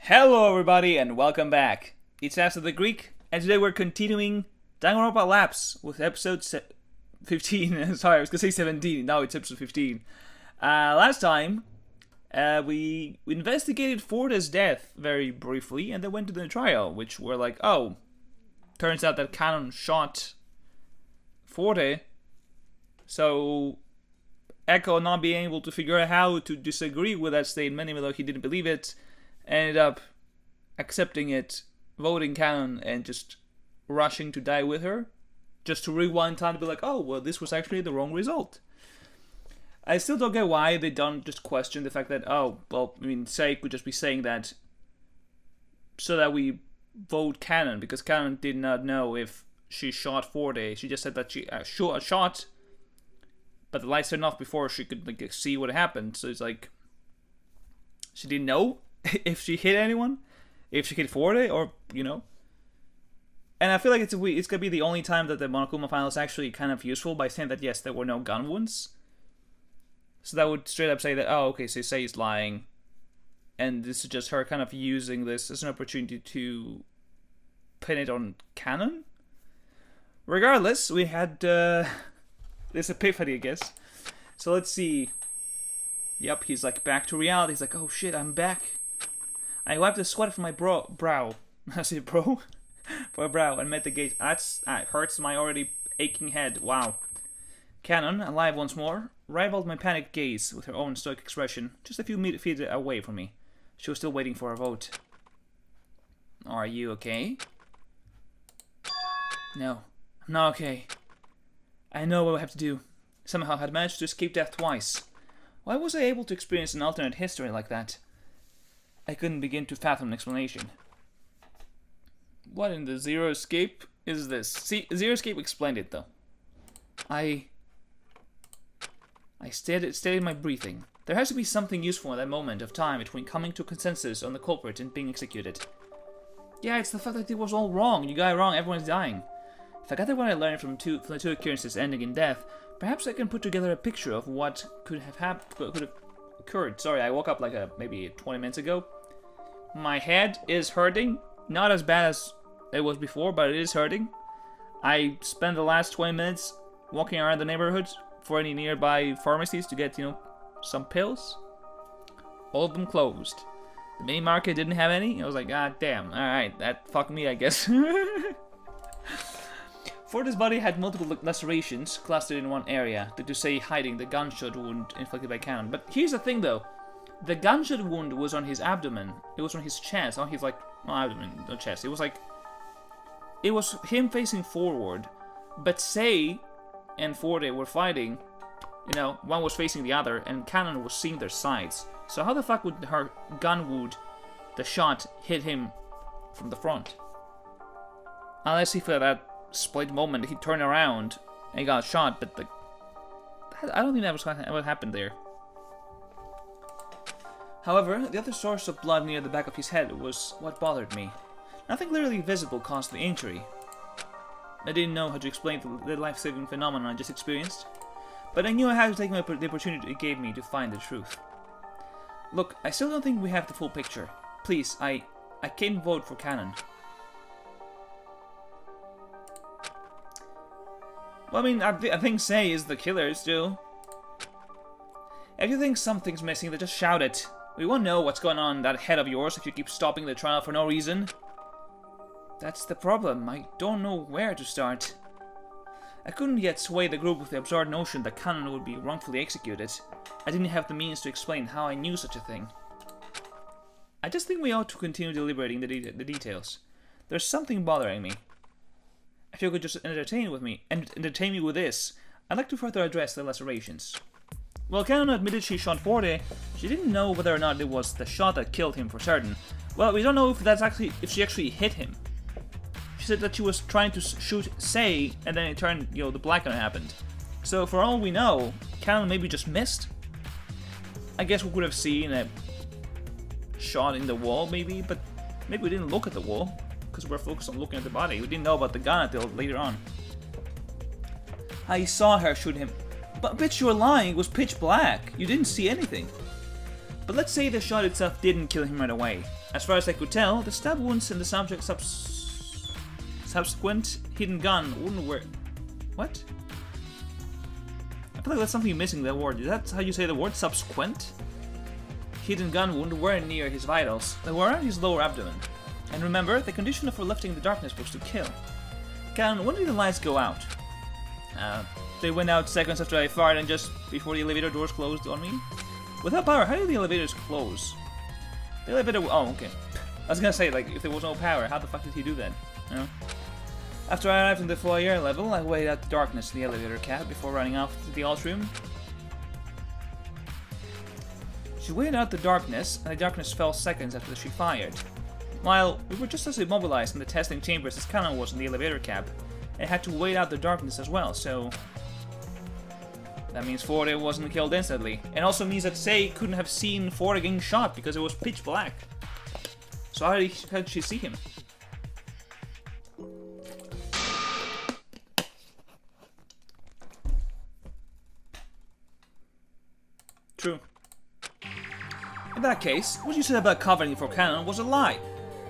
Hello everybody and welcome back. It's After the Greek, and today we're continuing Danganronpa Lapse with episode 15. Sorry, I was gonna say 17, now it's episode 15. Last time, we investigated Forda's death very briefly, and then went to the trial, which were like, oh, turns out that Canon shot Forda, so Echo not being able to figure out how to disagree with that statement, even though he didn't believe it, ended up accepting it, voting Canon, and just rushing to die with her, just to rewind time to be like, oh, well, this was actually the wrong result. I still don't get why they don't just question the fact that, oh, well, I mean, Sei could just be saying that so that we vote Canon, because Canon did not know if she shot Forda. She just said that she shot, but the lights turned off before she could like see what happened. So it's like, she didn't know if she hit anyone, if she hit Forda, or, you know. And I feel like it's gonna be the only time that the Monokuma file is actually kind of useful by saying that, yes, there were no gun wounds. So that would straight up say that, oh, okay, so Sei is lying. And this is just her kind of using this as an opportunity to pin it on Canon. Regardless, we had this epiphany, I guess. So let's see. Yep, he's like back to reality. He's like, oh shit, I'm back. I wiped the sweat from my brow. I say bro? For a brow, and met the gate. That hurts my already aching head. Wow. Canon, alive once more, rivaled my panicked gaze with her own stoic expression, just a few feet away from me. She was still waiting for her vote. Are you okay? No, I'm not okay. I know what I have to do. Somehow I had managed to escape death twice. Why was I able to experience an alternate history like that? I couldn't begin to fathom an explanation. What in the Zero Escape is this? See, Zero Escape explained it though. I steadied my breathing. There has to be something useful in that moment of time between coming to a consensus on the culprit and being executed. Yeah, it's the fact that it was all wrong. You got it wrong, everyone's dying. If I gather what I learned from the two occurrences ending in death, perhaps I can put together a picture of what could have occurred. Sorry, I woke up like maybe 20 minutes ago. My head is hurting. Not as bad as it was before, but it is hurting. I spent the last 20 minutes walking around the neighborhood for any nearby pharmacies to get, some pills. All of them closed. The mini market didn't have any. I was like, ah, damn. Alright, that fucked me, I guess. Forda's body had multiple lacerations clustered in one area, due to Sei hiding the gunshot wound inflicted by Canon. But here's the thing, though. The gunshot wound was on his abdomen. It was on his chest, on his, abdomen, no chest. It was him facing forward, but Sei and Forda were fighting, one was facing the other, and Canon was seeing their sides. So how the fuck would her gun wound, the shot, hit him from the front? Unless he for that split moment he turned around and got shot, but I don't think that was what happened there. However, the other source of blood near the back of his head was what bothered me. Nothing clearly visible caused the injury. I didn't know how to explain the life-saving phenomenon I just experienced, but I knew I had to take the opportunity it gave me to find the truth. Look, I still don't think we have the full picture. Please, I can't vote for Canon. Well, I mean, I think Sei is the killer still. If you think something's missing, then just shout it. We won't know what's going on in that head of yours if you keep stopping the trial for no reason. That's the problem. I don't know where to start. I couldn't yet sway the group with the absurd notion that Canon would be wrongfully executed. I didn't have the means to explain how I knew such a thing. I just think we ought to continue deliberating the details. There's something bothering me. If you could just entertain me with this, I'd like to further address the lacerations. Well, Canon admitted she shot Forda. She didn't know whether or not it was the shot that killed him for certain. Well, we don't know if she actually hit him. She said that she was trying to shoot Sei, and then it turned, the blackout happened. So for all we know, Canon maybe just missed. I guess we could have seen a shot in the wall, maybe, but maybe we didn't look at the wall, because we're focused on looking at the body. We didn't know about the gun until later on. I saw her shoot him. But bitch, you're lying, it was pitch black. You didn't see anything. But let's say the shot itself didn't kill him right away. As far as I could tell, the stab wounds in the subject's subsequent hidden gun wouldn't work. What? I feel like that's something missing in that word. Is that how you say the word? Subsequent? Hidden gun wound weren't near his vitals. They were on his lower abdomen. And remember, the condition for lifting the darkness was to kill. Canon, when did the lights go out? They went out seconds after I fired and just before the elevator doors closed on me. Without power, how did the elevators close? The elevator... Oh, okay. I was gonna say, like, if there was no power, how the fuck did he do that? You know? After I arrived in the foyer level, I waited out the darkness in the elevator cab before running off to the alt room. She waited out the darkness, and the darkness fell seconds after she fired. While we were just as immobilized in the testing chambers as Canon was in the elevator cab, and had to wait out the darkness as well, so... That means Forte wasn't killed instantly, and also means that Sei couldn't have seen Forte getting shot because it was pitch black. So how did she see him? True. In that case, what you said about covering for Canon was a lie.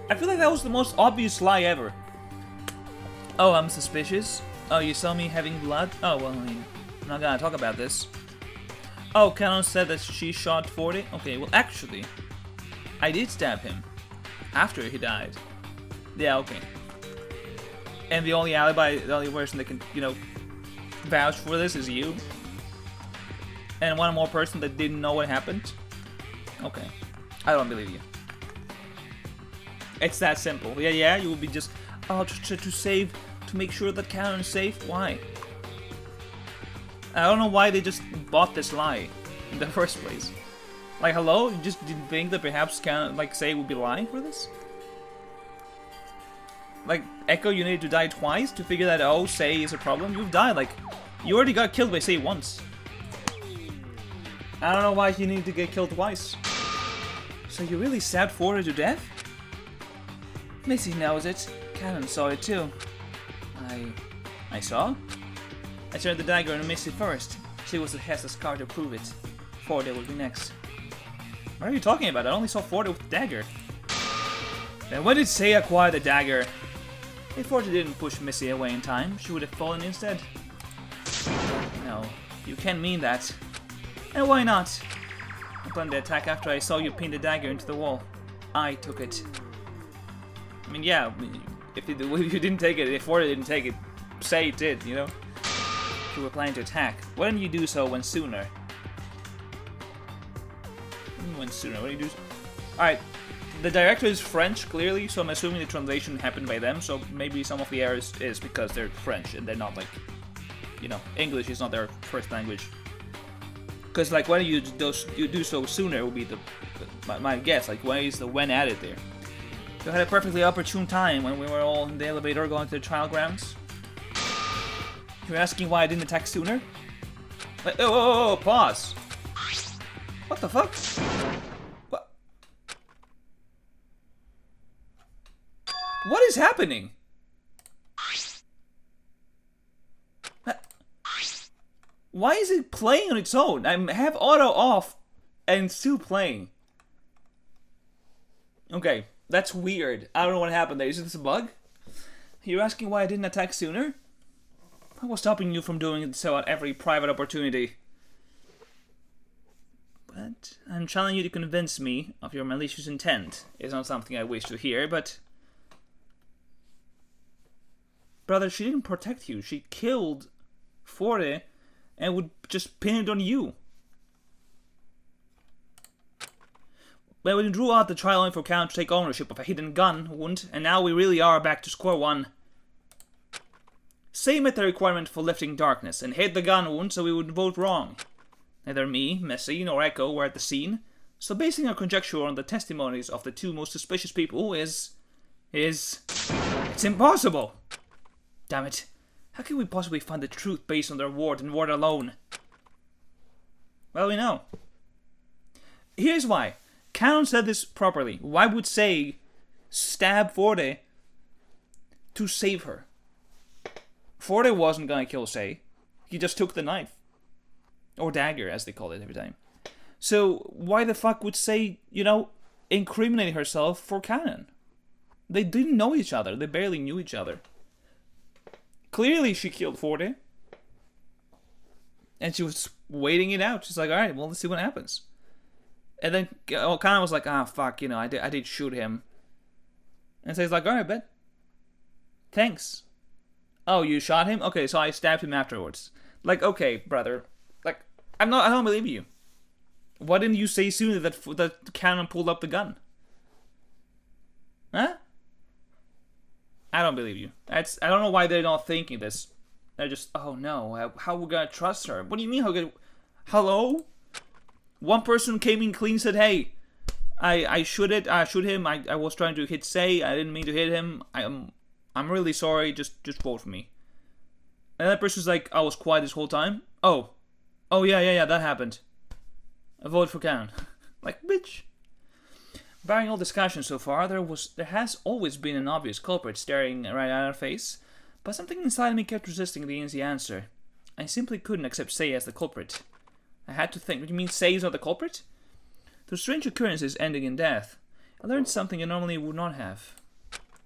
I feel like that was the most obvious lie ever. Oh, I'm suspicious? Oh, you saw me having blood? Oh, well, I mean, I'm not gonna talk about this. Oh, Canon said that she shot Forte? Okay, well, actually, I did stab him. After he died. Yeah, okay. And the only alibi, the only person that can, you know, vouch for this is you? And one more person that didn't know what happened? Okay. I don't believe you. It's that simple. Yeah, you would be just, oh, to save, to make sure that Canon is safe? Why? I don't know why they just bought this lie in the first place. Like, hello? You just didn't think that perhaps Canon, like, Sei would be lying for this? Like, Echo, you needed to die twice to figure that, oh, Sei is a problem? You've died, like, you already got killed by Sei once. I don't know why you need to get killed twice. So you really stabbed Forte to death? Missy knows it. Canon saw it too. I saw? I turned the dagger on Missy first. She was the has a scar to prove it. Forte will be next. What are you talking about? I only saw Forte with the dagger. Then when did Sei acquire the dagger? If Forte didn't push Missy away in time, she would have fallen instead. No, you can't mean that. And why not? I planned the attack after I saw you pin the dagger into the wall. I took it. I mean, yeah, if you didn't take it, if Forte didn't take it, Sei did, you know? You were planning to attack. Why didn't you do so when sooner? When sooner? What do you do? Alright, the director is French, clearly, so I'm assuming the translation happened by them, so maybe some of the errors is because they're French and they're not, like, you know, English is not their first language. Because, like, when you do so sooner would be my guess. Like, why is the when added there? You had a perfectly opportune time when we were all in the elevator going to the trial grounds. You're asking why I didn't attack sooner? Like, oh, pause. What the fuck? What? What is happening? Why is it playing on its own? I have auto off and still playing. Okay, that's weird. I don't know what happened there. Is this a bug? You're asking why I didn't attack sooner? What was stopping you from doing so at every private opportunity? But I'm challenging you to convince me of your malicious intent. It's not something I wish to hear, but... Brother, she didn't protect you. She killed Forte and would just pin it on you. But we drew out the trial only for Count to take ownership of a hidden gun wound, and now we really are back to square one. Sei met the requirement for lifting darkness, and hid the gun wound so we would vote wrong. Neither me, Messi, nor Echo were at the scene, so basing our conjecture on the testimonies of the two most suspicious people it's impossible! Damn it. How can we possibly find the truth based on their word and word alone? Well, we know. Here's why. Canon said this properly. Why would Sei stab Forte to save her? Forte wasn't gonna kill Sei. He just took the knife. Or dagger, as they call it every time. So, why the fuck would Sei, you know, incriminating herself for canon. They didn't know each other. They barely knew each other. Clearly she killed Forte. And she was waiting it out. She's like, alright, well, let's see what happens. And then Kanon was like, fuck, I did shoot him. And so he's like, alright, bet. Thanks. Oh, you shot him? Okay, so I stabbed him afterwards. Like, okay, brother. Like, I don't believe you. Why didn't you say sooner that Kanon pulled up the gun? Huh? I don't believe you. I don't know why they're not thinking this. They're just, oh no, how are we gonna trust her? What do you mean, hello? One person came in clean and said, hey, I shoot him, I was trying to hit Sei, I didn't mean to hit him, I'm really sorry, just vote for me. And that person's like, I was quiet this whole time? Oh yeah, that happened. I vote for Kanon. Like, bitch. Barring all discussion so far, there has always been an obvious culprit staring right at our face, but something inside me kept resisting the easy answer. I simply couldn't accept Sei as the culprit. I had to think, what do you mean Sei is not the culprit? Through strange occurrences ending in death, I learned something I normally would not have.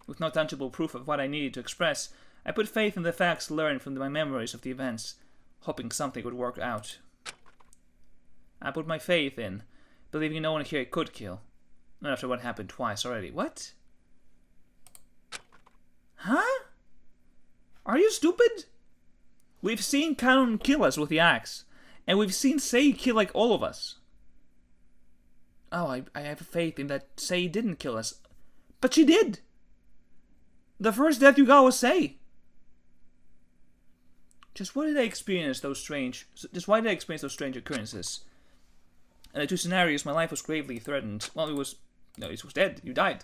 With no tangible proof of what I needed to express, I put faith in the facts learned from my memories of the events, hoping something would work out. I put my faith in, believing no one here could kill. Not after what happened twice already. What? Huh? Are you stupid? We've seen Kanon kill us with the axe. And we've seen Sei kill like all of us. Oh, I have faith in that Sei didn't kill us. But she did! The first death you got was Sei. Just why did I experience those strange occurrences? In the two scenarios, my life was gravely threatened. Well, it was dead. You died.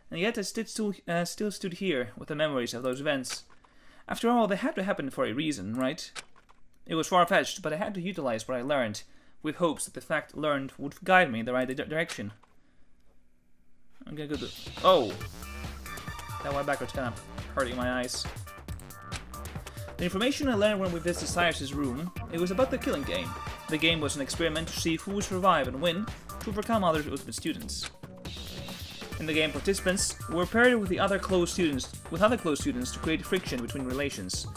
And yet I still stood here with the memories of those events. After all, they had to happen for a reason, right? It was far-fetched, but I had to utilize what I learned, with hopes that the fact learned would guide me in the right direction. I'm gonna go to... Oh! That went backwards, kind of hurting my eyes. The information I learned when we visited Cyrus's room, it was about the killing game. The game was an experiment to see who would survive and win to overcome other ultimate students. In the game, participants were paired with other close students to create friction between relations.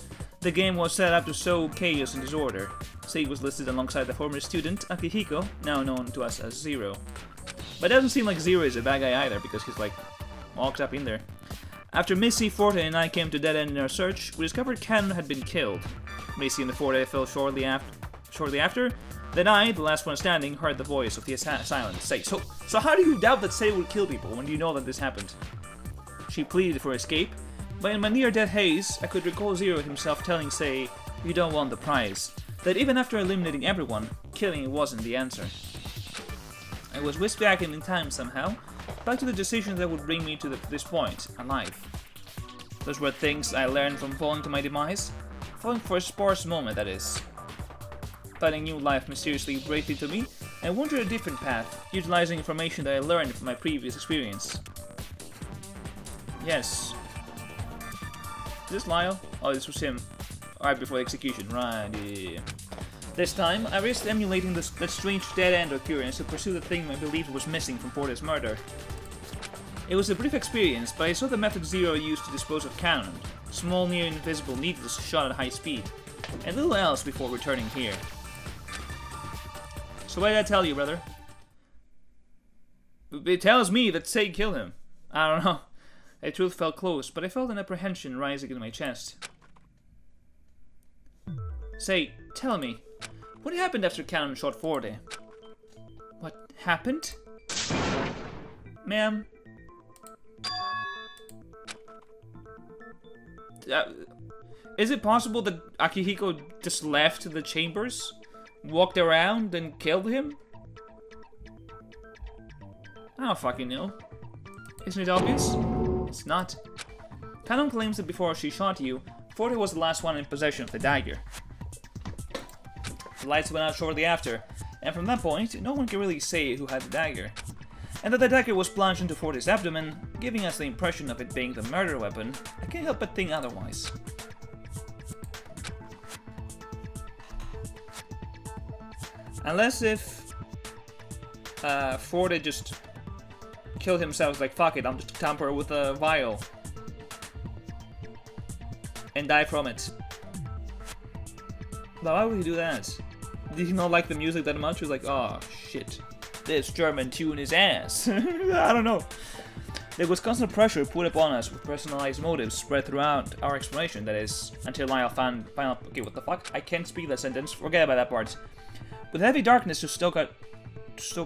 The game was set up to sow chaos and disorder. Sei was listed alongside the former student, Akihiko, now known to us as Zero. But it doesn't seem like Zero is a bad guy either, because he's like, walked up in there. After Missy, Forte, and I came to dead end in our search, we discovered Kanon had been killed. Missy and Forte fell shortly after. Then I, the last one standing, heard the voice of the silent Sei. So how do you doubt that Sei would kill people when you know that this happened? She pleaded for escape, but in my near-death haze, I could recall Zero himself telling Sei, "You don't want the prize." That even after eliminating everyone, killing wasn't the answer. I was whisked back in time somehow, back to the decisions that would bring me to this point, alive. Those were things I learned from falling to my demise. Falling for a sparse moment, that is. Finding new life mysteriously breathed into me, I wandered a different path, utilizing information that I learned from my previous experience. Yes. Is this Lyle? Oh, this was him. Right before execution, right, yeah. This time, I risked emulating that strange dead-end occurrence to pursue the thing I believed was missing from Forte's murder. It was a brief experience, but I saw the method Zero used to dispose of Kanon, small near-invisible needles shot at high speed, and little else before returning here. So what did I tell you, brother? It tells me that Sei killed him. I don't know. The truth felt close, but I felt an apprehension rising in my chest. Sei, tell me, what happened after Kanon shot Forte? What happened? Ma'am? Is it possible that Akihiko just left the chambers? Walked around and killed him? I don't fucking know. Isn't it obvious? It's not. Kanon claims that before she shot you, Forte was the last one in possession of the dagger. The lights went out shortly after, and from that point, no one can really say who had the dagger. And that the dagger was plunged into Forte's abdomen, giving us the impression of it being the murder weapon, I can't help but think otherwise. Unless if Forte just kill himself. Like, fuck it, I'm just tamper with a vial. And die from it. But why would he do that? Did he not like the music that much? He was like, oh shit, this German tune is ass. I don't know. There was constant pressure put upon us with personalized motives spread throughout our exploration, that is, until Lyle found final... Okay, what the fuck? I can't speak that sentence. Forget about that part. With heavy darkness to stoke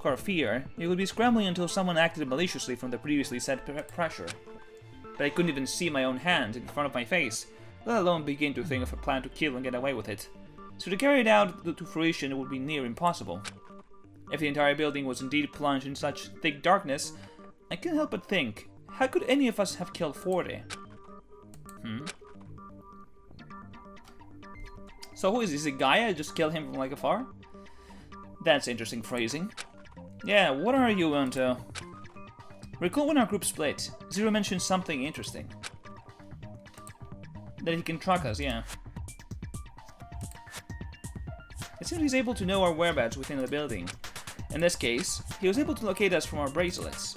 our fear, it would be scrambling until someone acted maliciously from the previously set pressure. But I couldn't even see my own hand in front of my face, let alone begin to think of a plan to kill and get away with it. So to carry it out to fruition, it would be near impossible. If the entire building was indeed plunged in such thick darkness, I couldn't help but think, how could any of us have killed 40? So who is this? Is it Gaia? Just kill him from like afar? That's interesting phrasing. Yeah, what are you onto? Recall when our group split, Zero mentioned something interesting. That he can track us, yeah. It seems he's able to know our whereabouts within the building. In this case, he was able to locate us from our bracelets.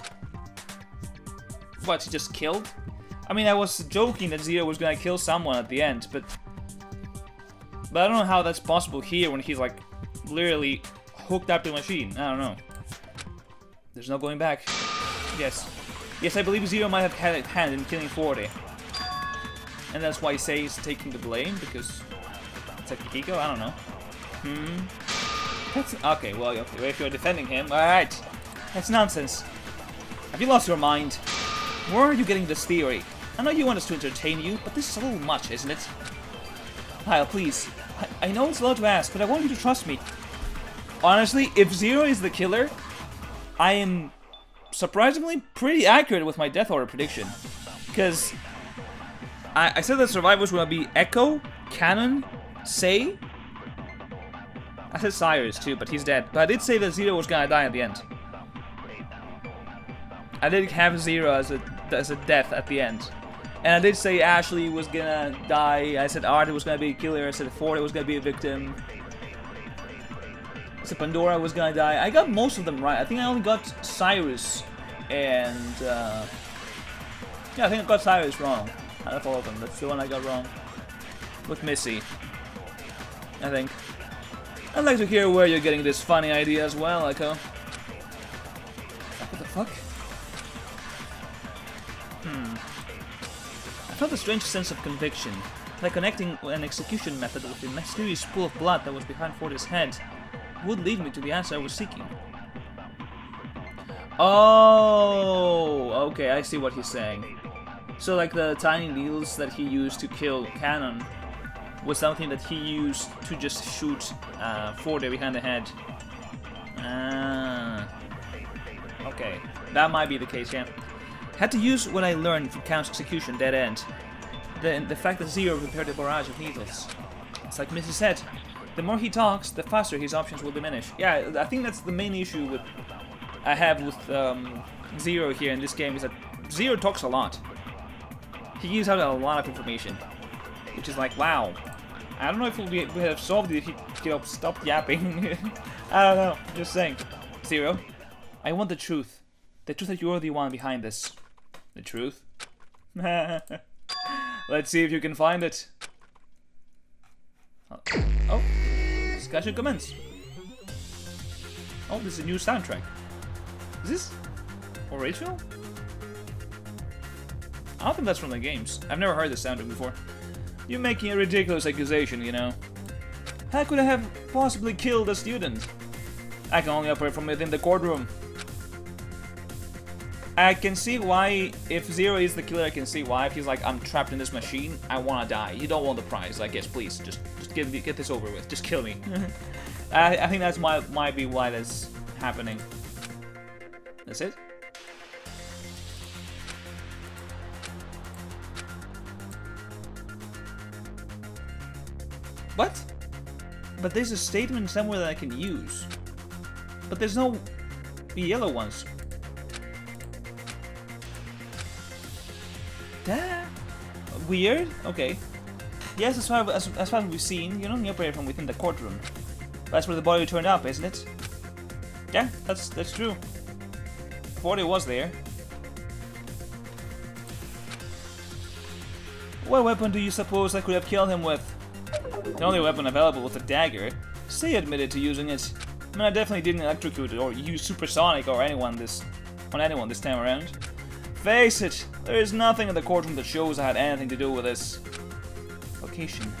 What, he just killed? I mean, I was joking that Zero was gonna kill someone at the end, but I don't know how that's possible here when he's like literally hooked up to the machine. I don't know. There's no going back. Yes. Yes, I believe Zero might have had a hand in killing 40. And that's why Sei is taking the blame, because it's like Kiko? I don't know. That's okay, well, okay, if you're defending him, alright. That's nonsense. Have you lost your mind? Where are you getting this theory? I know you want us to entertain you, but this is a little much, isn't it? Kyle, please. I know it's low to ask, but I want you to trust me. Honestly, if Zero is the killer, I am surprisingly pretty accurate with my death order prediction. Because I said that survivors will be Echo, Cannon, Sei. I said Cyrus too, but he's dead. But I did say that Zero was gonna die at the end. I did have Zero as a death at the end. And I did say Ashley was gonna die. I said Art was gonna be a killer. I said Ford was gonna be a victim. I said Pandora was gonna die. I got most of them right. I think I only got Cyrus and yeah, I think I got Cyrus wrong. Out of all of them, that's the one I got wrong. With Missy, I think. I'd like to hear where you're getting this funny idea as well, Echo. What the fuck? I felt a strange sense of conviction, like connecting an execution method with the mysterious pool of blood that was behind Fordy's head would lead me to the answer I was seeking. Oh, okay, I see what he's saying. So like the tiny needles that he used to kill Cannon was something that he used to just shoot Fordy behind the head. Okay, that might be the case, yeah. Had to use what I learned from Count's execution, dead end. The fact that Zero prepared a barrage of needles. It's like Missy said, the more he talks, the faster his options will diminish. Yeah, I think that's the main issue I have with Zero here in this game, is that Zero talks a lot. He gives out a lot of information, which is like, wow. I don't know if we would have solved it if he stopped yapping. I don't know, just saying. Zero, I want the truth. The truth that you're the one behind this. The truth? Let's see if you can find it. Oh, discussion commence. Oh, this is a new soundtrack. Is this original? I don't think that's from the games. I've never heard this soundtrack before. You're making a ridiculous accusation, you know. How could I have possibly killed a student? I can only operate from within the courtroom. I can see why, if Zero is the killer, I can see why. If he's like, I'm trapped in this machine, I wanna die. You don't want the prize, I guess, please. Just get this over with. Just kill me. I think that's might be why that's happening. That's it? What? But there's a statement somewhere that I can use. But there's no yellow ones. Weird? Okay. Yes, as far as we've seen, you don't operate from within the courtroom. That's where the body turned up, isn't it? Yeah, that's true. Fordy was there. What weapon do you suppose I could have killed him with? The only weapon available was a dagger. Say admitted to using it. I mean, I definitely didn't electrocute it or use supersonic on anyone this time around. Face it, there is nothing in the courtroom that shows I had anything to do with this. Location.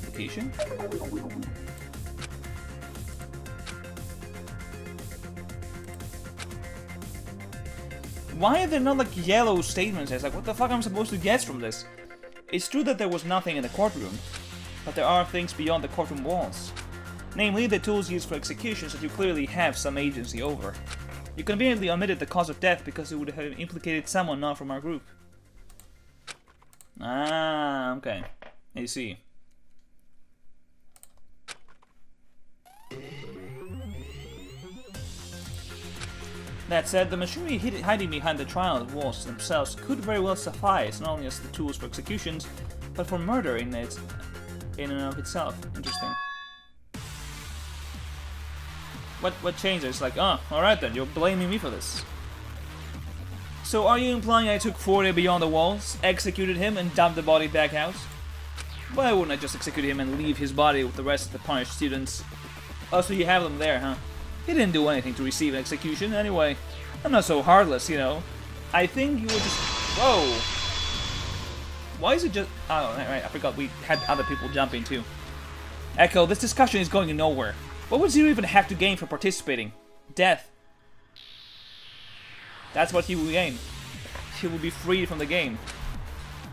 Location? Why are there not like yellow statements? It's like, what the fuck am I supposed to guess from this? It's true that there was nothing in the courtroom, but there are things beyond the courtroom walls. Namely, the tools used for executions that you clearly have some agency over. You conveniently omitted the cause of death because it would have implicated someone not from our group. Ah, okay. I see. That said, the machinery hiding behind the trial walls themselves could very well suffice, not only as the tools for executions, but for murder in and of itself. Interesting. What changed? It's like, oh, alright then, you're blaming me for this. So are you implying I took 40 beyond the walls, executed him, and dumped the body back out? Why wouldn't I just execute him and leave his body with the rest of the punished students? Oh, so you have them there, huh? He didn't do anything to receive an execution, anyway. I'm not so heartless, you know. I think you would just... Whoa! Why is it just... Oh, right, I forgot we had other people jumping too. Echo, this discussion is going nowhere. What would Zero even have to gain from participating? Death. That's what he will gain. He will be freed from the game.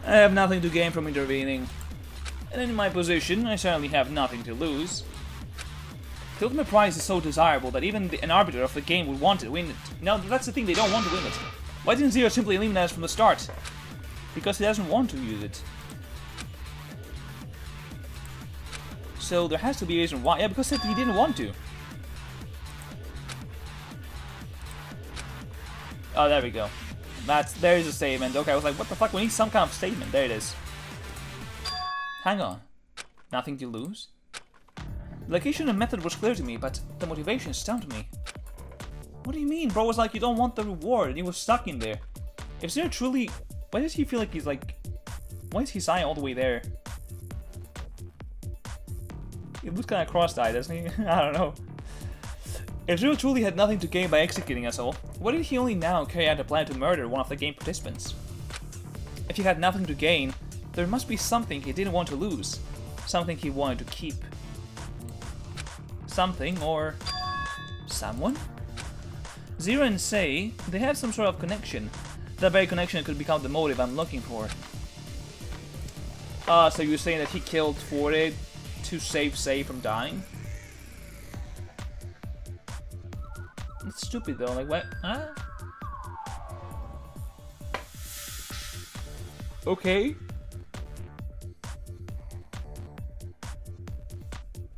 I have nothing to gain from intervening. And in my position, I certainly have nothing to lose. The ultimate prize is so desirable that even an arbiter of the game would want to win it. No, that's the thing, they don't want to win it. Why didn't Zero simply eliminate us from the start? Because he doesn't want to use it. So there has to be a reason why. Yeah, because he didn't want to. Oh, there we go. There is a statement. Okay, I was like, what the fuck? We need some kind of statement. There it is. Hang on. Nothing to lose? The location and method was clear to me, but the motivation stumped me. What do you mean? Bro was like, you don't want the reward, and he was stuck in there. If Zero truly... Why does he feel like he's like... Why is his eye all the way there? He looks kind of cross-eyed, doesn't he? I don't know. If Zero truly had nothing to gain by executing us all, why did he only now carry out a plan to murder one of the game participants? If he had nothing to gain, there must be something he didn't want to lose. Something he wanted to keep. Something or... someone? Zero and Sei, they have some sort of connection. That very connection could become the motive I'm looking for. So you're saying that he killed Forde to save Sei from dying? It's stupid though, like what? Huh? Okay.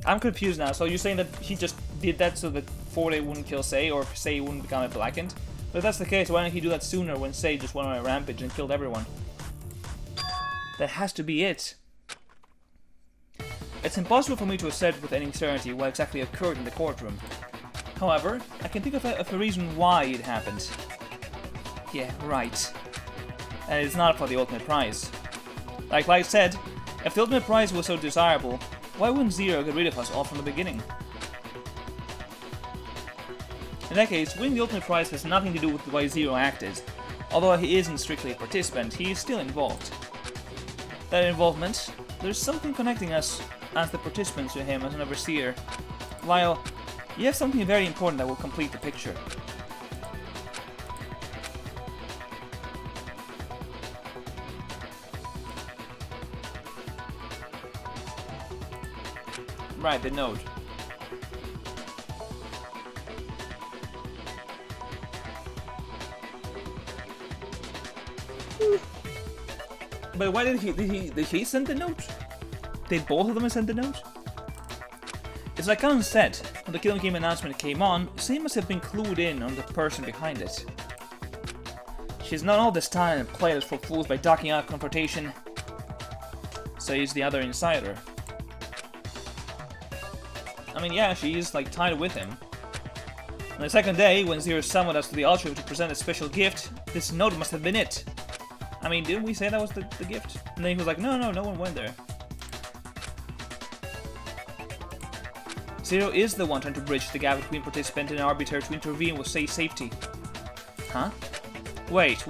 I'm confused now. So you're saying that he just did that so that Forde wouldn't kill Sei, or Sei wouldn't become a blackened? But if that's the case, why didn't he do that sooner when Sei just went on a rampage and killed everyone? That has to be it. It's impossible for me to assert with any certainty what exactly occurred in the courtroom. However, I can think of a reason why it happened. Yeah, right. And it's not for the ultimate prize. Like I said, if the ultimate prize was so desirable, why wouldn't Zero get rid of us all from the beginning? In that case, winning the ultimate prize has nothing to do with why Zero acted. Although he isn't strictly a participant, he is still involved. That involvement, there's something connecting us as the participants to him as an overseer. While you have something very important that will complete the picture. Right, the note. But why did he send the note? Did both of them send the note? It's like Alan said, when the Killing Game announcement came on, Sei must have been clued in on the person behind it. She's known all this time and played us for fools by ducking out confrontation. Says the other insider. I mean, yeah, she is like tied with him. On the second day, when Zero summoned us to the altar to present a special gift, this note must have been it. I mean, didn't we say that was the gift? And then he was like, no, no one went there. Zero is the one trying to bridge the gap between participant and arbiter to intervene with safety. Huh? Wait.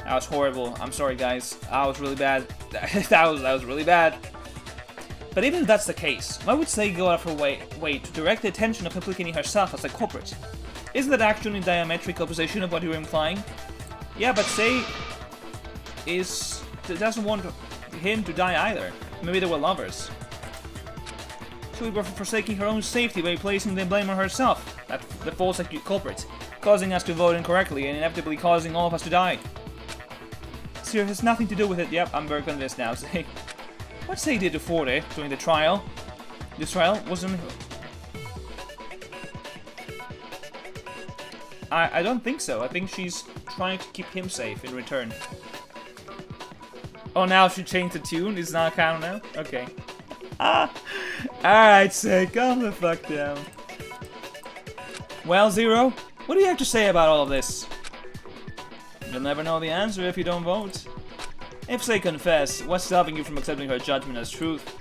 That was horrible. I'm sorry, guys. That was really bad. that was really bad. But even if that's the case, why would Sei go out of her way to direct the attention of implicating herself as a culprit? Isn't that actually in diametric opposition of what you're implying? Yeah, but Sei doesn't want him to die either. Maybe they were lovers. She would be forsaking her own safety by placing the blame on herself, the false culprit, causing us to vote incorrectly and inevitably causing all of us to die. Zero has nothing to do with it. Yep, I'm very convinced now. Sei. What Sei did to Forte during the trial? This trial wasn't... I don't think so. I think she's trying to keep him safe in return. Oh, now she changed the tune? It's not canon now? Okay. Alright, Sei, calm the fuck down. Well, Zero, what do you have to say about all of this? You'll never know the answer if you don't vote. If Sei confess, what's stopping you from accepting her judgment as truth?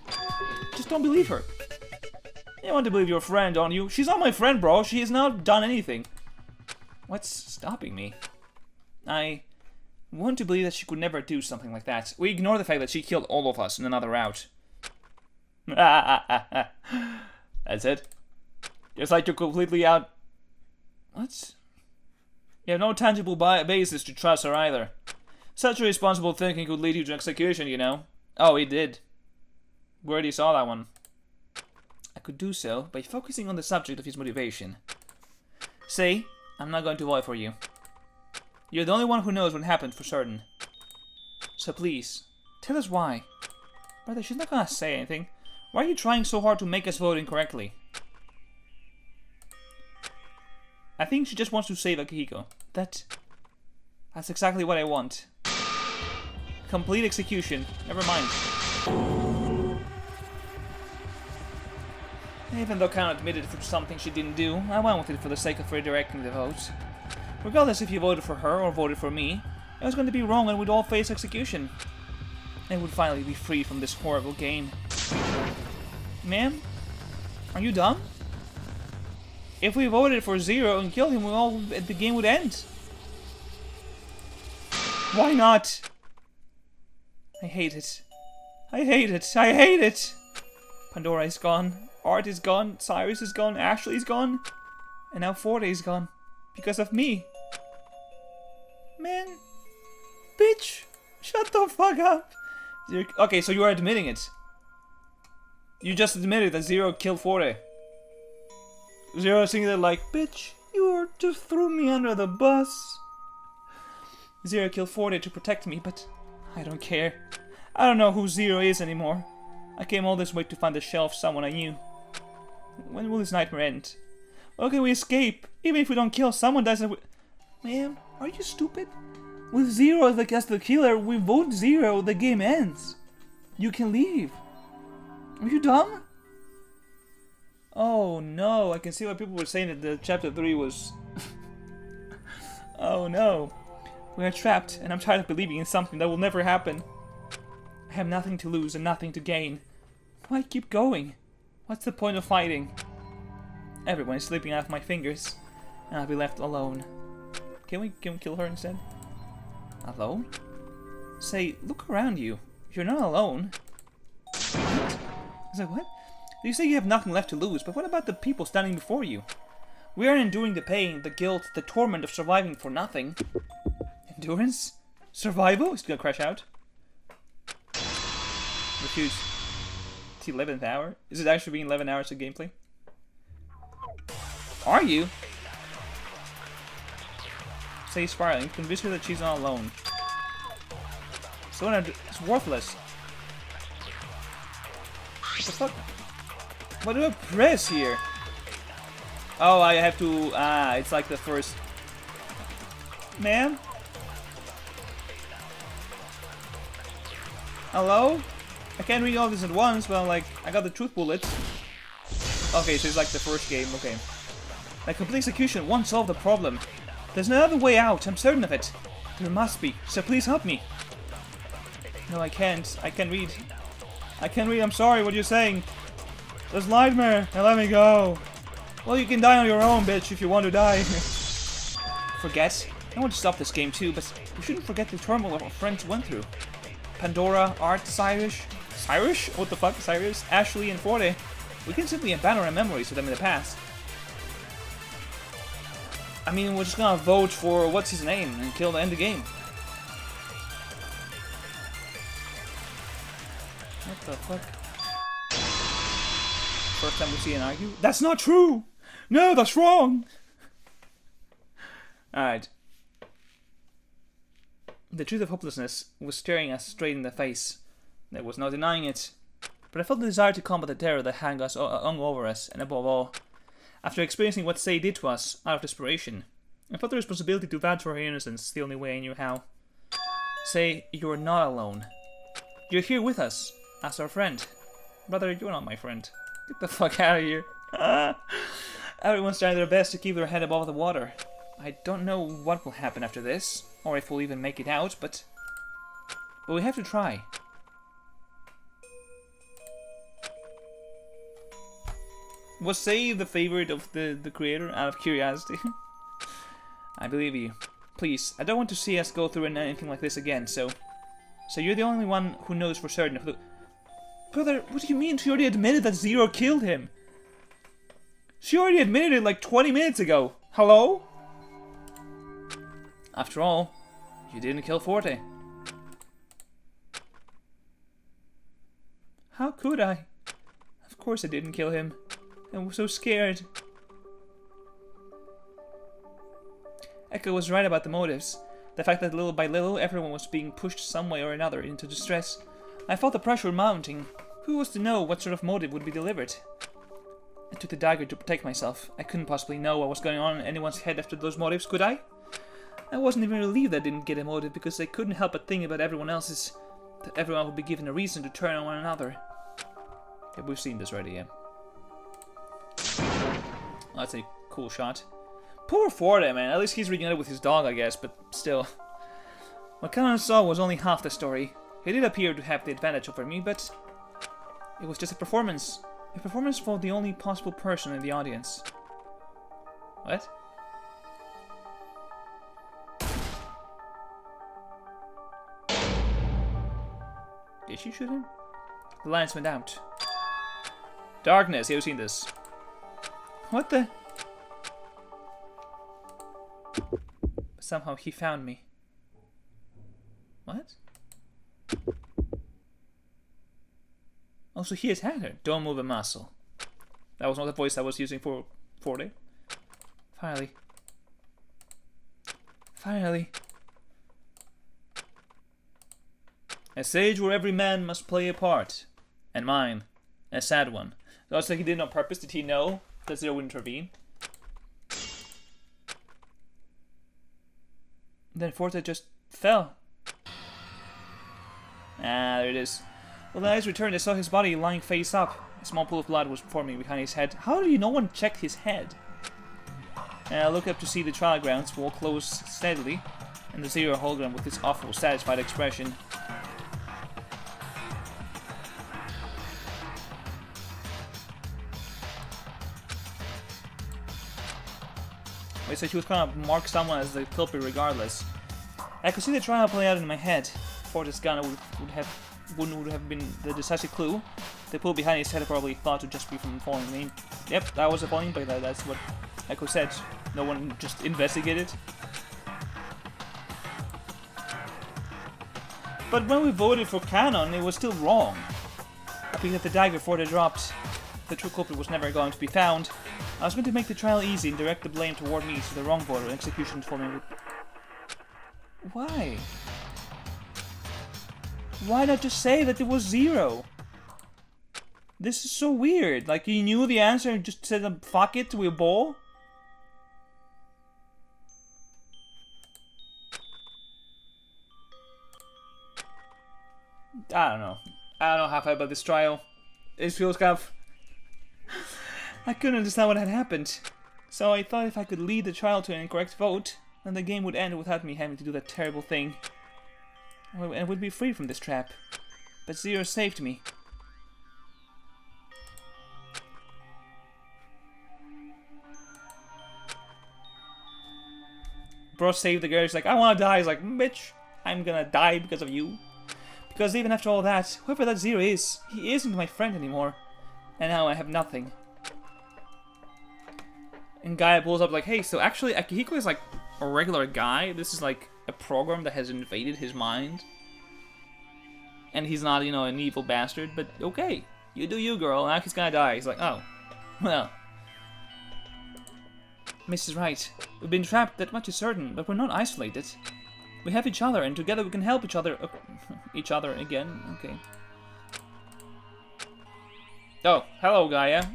Just don't believe her. You want to believe your friend, don't you? She's not my friend, bro. She has not done anything. What's stopping me? I want to believe that she could never do something like that. We ignore the fact that she killed all of us in another route. That's it? Just like you're completely out... What? You have no tangible basis to trust her either. Such irresponsible thinking could lead you to execution, you know. Oh, he did. We already saw that one. I could do so by focusing on the subject of his motivation. Sei, I'm not going to vote for you. You're the only one who knows what happened for certain. So please, tell us why. Brother, she's not gonna say anything. Why are you trying so hard to make us vote incorrectly? I think she just wants to save Akihiko. That's exactly what I want. Complete execution. Never mind. Even though Kano admitted for something she didn't do, I went with it for the sake of redirecting the votes. Regardless if you voted for her or voted for me, it was going to be wrong and we'd all face execution. And would finally be free from this horrible game. Ma'am? Are you dumb? If we voted for Zero and killed him, the game would end. Why not? I hate it. I hate it. I hate it. Pandora is gone. Art is gone. Cyrus is gone. Ashley is gone. And now Forte is gone. Because of me. Man. Bitch. Shut the fuck up. Okay, so you are admitting it. You just admitted that Zero killed Forte. Zero singing there like, bitch, you just threw me under the bus. Zero killed Forte to protect me, but I don't care. I don't know who Zero is anymore. I came all this way to find the shelf someone I knew. When will this nightmare end? How can we escape? Even if we don't kill someone, doesn't. Ma'am, are you stupid? With Zero as the killer, we vote Zero, the game ends. You can leave. Are you dumb? Oh no, I can see why people were saying that the chapter 3 was... Oh no. We are trapped, and I'm tired of believing in something that will never happen. I have nothing to lose and nothing to gain. Why keep going? What's the point of fighting? Everyone is slipping out of my fingers, and I'll be left alone. Can we kill her instead? Alone? Say, look around you. You're not alone. What? I said, what? You say you have nothing left to lose, but what about the people standing before you? We are enduring the pain, the guilt, the torment of surviving for nothing. Endurance? Survival? He's gonna crash out. Refuse. It's the 11th hour? Is it actually being 11 hours of gameplay? Are you? Say spiraling. Convince her that she's not alone. So it's worthless. What the fuck? What do I press here? Oh, I have to... it's like the first... Ma'am? Hello? I can't read all this at once, but like, I got the truth bullets. Okay, so it's like the first game, okay. Like, complete execution won't solve the problem. There's no other way out, I'm certain of it. There must be. So please help me. No, I can't. I can't read. I can't read. I'm sorry. What are you saying? There's nightmare. Now let me go. Well, you can die on your own, bitch, if you want to die. Forget. I want to stop this game too, but we shouldn't forget the turmoil our friends went through. Pandora, Art, Cyrus. Cyrus? What the fuck? Cyrus? Ashley, and Forte. We can simply abandon our memories of them in the past. I mean, we're just gonna vote for what's his name and kill the end of the game. What the fuck? First time we see an argue? That's not true! No, that's wrong! Alright. The truth of hopelessness was staring us straight in the face. There was no denying it. But I felt the desire to combat the terror that hung over us, and above all, after experiencing what Say did to us, out of desperation, I felt the responsibility to vouch for her innocence the only way I knew how. Say, you are not alone. You're here with us, as our friend. Brother, you're not my friend. Get the fuck out of here. Everyone's trying their best to keep their head above the water. I don't know what will happen after this, or if we'll even make it out, but we have to try. Was Say the favorite of the creator, out of curiosity? I believe you. Please, I don't want to see us go through anything like this again, so you're the only one who knows for certain. Brother, what do you mean? She already admitted that Zero killed him. She already admitted it like 20 minutes ago. Hello? After all, you didn't kill Forte. How could I? Of course I didn't kill him. I was so scared. Echo was right about the motives. The fact that little by little everyone was being pushed some way or another into distress. I felt the pressure mounting. Who was to know what sort of motive would be delivered? I took the dagger to protect myself. I couldn't possibly know what was going on in anyone's head after those motives, could I? I wasn't even relieved I didn't get a motive because I couldn't help but think about everyone else's. That everyone would be given a reason to turn on one another. Yeah, we've seen this already, yeah. Oh, that's a cool shot. Poor Forte, man. At least he's reunited with his dog, I guess, but still. What Canon saw was only half the story. He did appear to have the advantage over me, but it was just a performance. A performance for the only possible person in the audience. What? Did she shoot him? The lights went out. Darkness, you've seen this. What the? Somehow he found me. What? Also, he has had her. Don't move a muscle. That was not the voice I was using for Forte. Finally. Finally. A sage where every man must play a part. And mine. A sad one. So it's like he did it on purpose. Did he know that Zero would intervene? Then Forte just fell. Ah, there it is. When the eyes returned, I saw his body lying face up. A small pool of blood was forming behind his head. How did no one check his head? And I looked up to see the trial grounds wall close steadily, and the Zero hologram with its awful, satisfied expression. Wait, so she was gonna mark someone as the culprit regardless. I could see the trial play out in my head. Forte's gun would have been the decisive clue. The pool behind his head probably thought to just be from falling. I mean, yep, that was the point, but that's what Echo said. No one just investigated. But when we voted for Canon, it was still wrong. Because the dagger Forte dropped, the true culprit was never going to be found. I was going to make the trial easy and direct the blame toward me, so the wrong voter and execution for me would... Why? Why not just say that it was Zero? This is so weird. Like, you knew the answer and just said, fuck it, we'll bowl? I don't know. I don't know how I feel about this trial. It feels kind of... I couldn't understand what had happened. So I thought if I could lead the trial to an incorrect vote, then the game would end without me having to do that terrible thing. And would be free from this trap. But Zero saved me. Bro saved the girl. He's like, I wanna die. He's like, bitch, I'm gonna die because of you. Because even after all that, whoever that Zero is, he isn't my friend anymore. And now I have nothing. And Gaia pulls up like, hey, so actually Akihiko is like a regular guy. This is like a program that has invaded his mind. And he's not, you know, an evil bastard, but okay. You do you, girl. Now he's gonna die. He's like, oh, well. Miss is right. We've been trapped, that much is certain, but we're not isolated. We have each other, and together we can help each other. Each other again? Okay. Oh, hello, Gaia.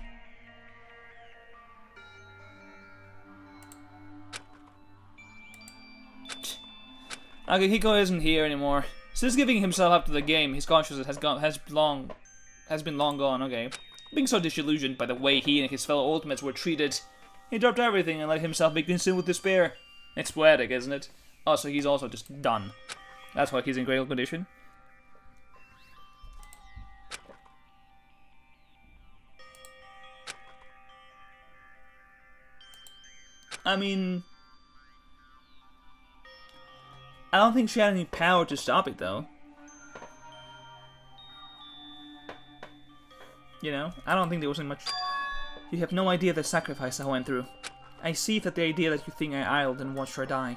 Akihiko isn't here anymore. Since giving himself up to the game, his consciousness has been long gone. Okay, being so disillusioned by the way he and his fellow Ultimates were treated, he dropped everything and let himself be consumed with despair. It's poetic, isn't it? Oh, so he's also just done. That's why he's in critical condition. I mean, I don't think she had any power to stop it, though. You know, I don't think there wasn't much. You have no idea the sacrifice I went through. I see that the idea that you think I idled and watched her die.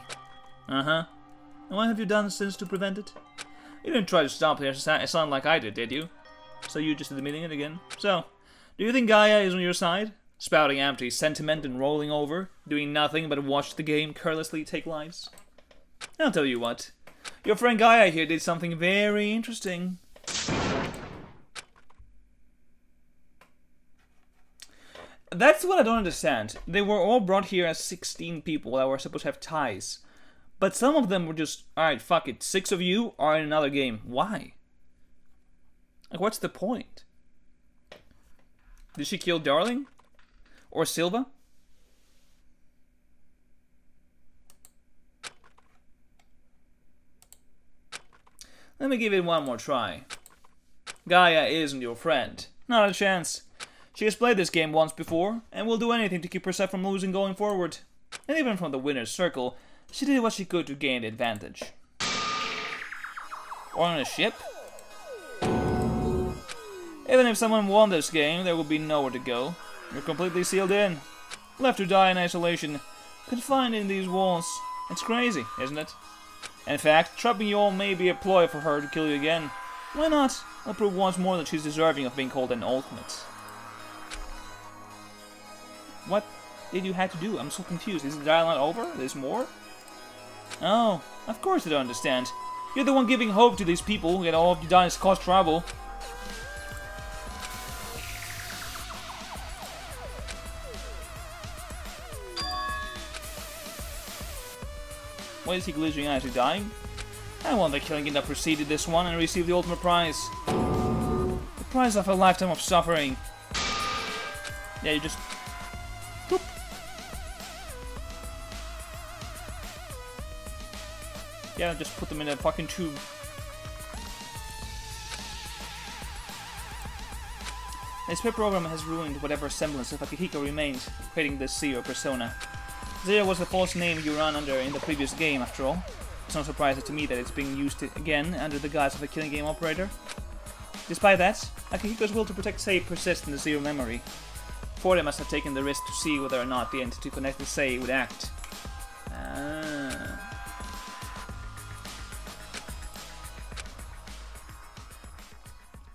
Uh-huh. And what have you done since to prevent it? You didn't try to stop it sound like I did you? So you just admitting it again? So, do you think Gaia is on your side? Spouting empty sentiment and rolling over, doing nothing but watch the game carelessly take lives? I'll tell you what. Your friend Gaia here did something very interesting. That's what I don't understand. They were all brought here as 16 people that were supposed to have ties. But some of them were just, alright, fuck it, 6 of you are in another game. Why? Like, what's the point? Did she kill Darling? Or Silva? Let me give it one more try. Gaia isn't your friend. Not a chance. She has played this game once before, and will do anything to keep herself from losing going forward. And even from the winner's circle, she did what she could to gain the advantage. Or on a ship? Even if someone won this game, there would be nowhere to go. You're completely sealed in. Left to die in isolation. Confined in these walls. It's crazy, isn't it? In fact, trapping you all may be a ploy for her to kill you again. Why not? I'll prove once more that she's deserving of being called an ultimate. What did you have to do? I'm so confused. Is the dialogue not over? There's more? Oh, of course I don't understand. You're the one giving hope to these people, yet all of you done is cause trouble. Why is he glitching out? Is he dying? I won the killing in that preceded this one and received the ultimate prize. The prize of a lifetime of suffering. Yeah, you just... Boop. Yeah, just put them in a fucking tube. This spare program has ruined whatever semblance of Akihiko remained, creating the Zero persona. Zero was the false name you ran under in the previous game, after all. It's no surprise to me that it's being used again under the guise of a killing game operator. Despite that, Akihiko's will to protect Sei persists in the Zero memory. Forte must have taken the risk to see whether or not the entity connected with Sei would act.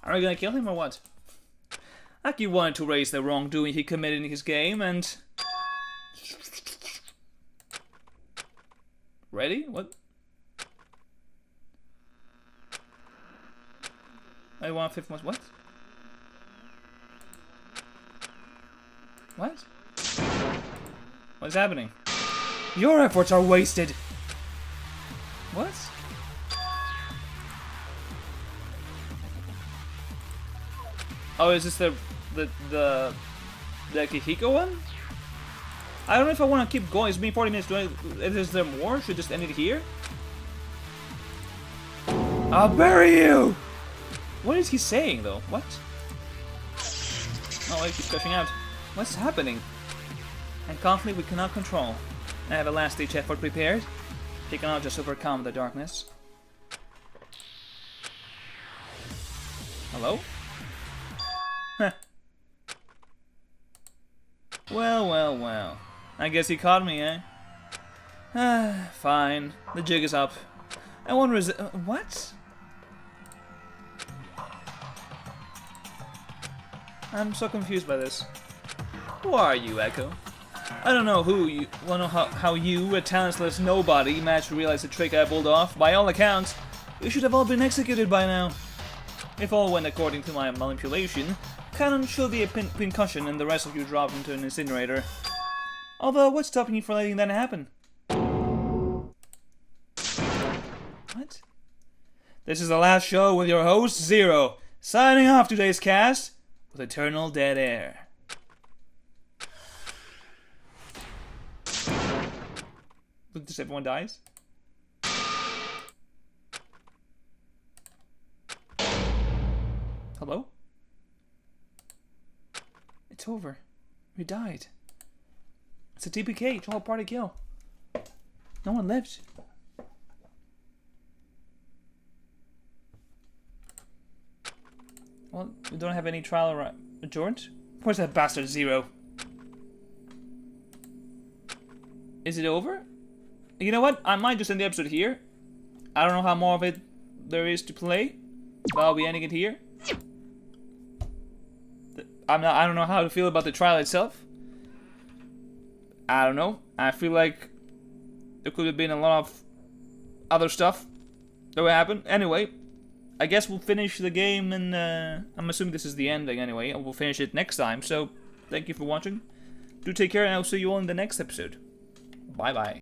Are we gonna kill him or what? Aki wanted to raise the wrongdoing he committed in his game and... Ready? What? I want 5 months. What? What? What's happening? Your efforts are wasted! What? Oh, is this the Akihiko one? I don't know if I want to keep going. It's been 40 minutes. Is there more? Should I just end it here? I'll bury you! What is he saying, though? What? Oh, wait, he's crashing out. What's happening? And conflict we cannot control. I have a last-ditch effort prepared. They cannot just overcome the darkness. Hello? Huh. Well, well, well. I guess he caught me, eh? Ah, fine. The jig is up. I wonder is what? I'm so confused by this. Who are you, Echo? I don't know who you. Well, know how you, a talentless nobody, managed to realize the trick I pulled off. By all accounts, you should have all been executed by now. If all went according to my manipulation, Cannon should be a pincushion and the rest of you dropped into an incinerator. Although, what's stopping you from letting that happen? What? This is the last show with your host, Zero, signing off today's cast with eternal dead air. Just everyone dies? Hello? It's over. We died. It's a TPK, it's all party kill. No one lived. Well, we don't have any trial adjourned. Where's that bastard Zero? Is it over? You know what? I might just end the episode here. I don't know how more of it there is to play, but I'll be ending it here. I don't know how to feel about the trial itself. I don't know. I feel like there could have been a lot of other stuff that would happen. Anyway, I guess we'll finish the game, and I'm assuming this is the ending anyway, and we'll finish it next time. So, thank you for watching. Do take care, and I'll see you all in the next episode. Bye-bye.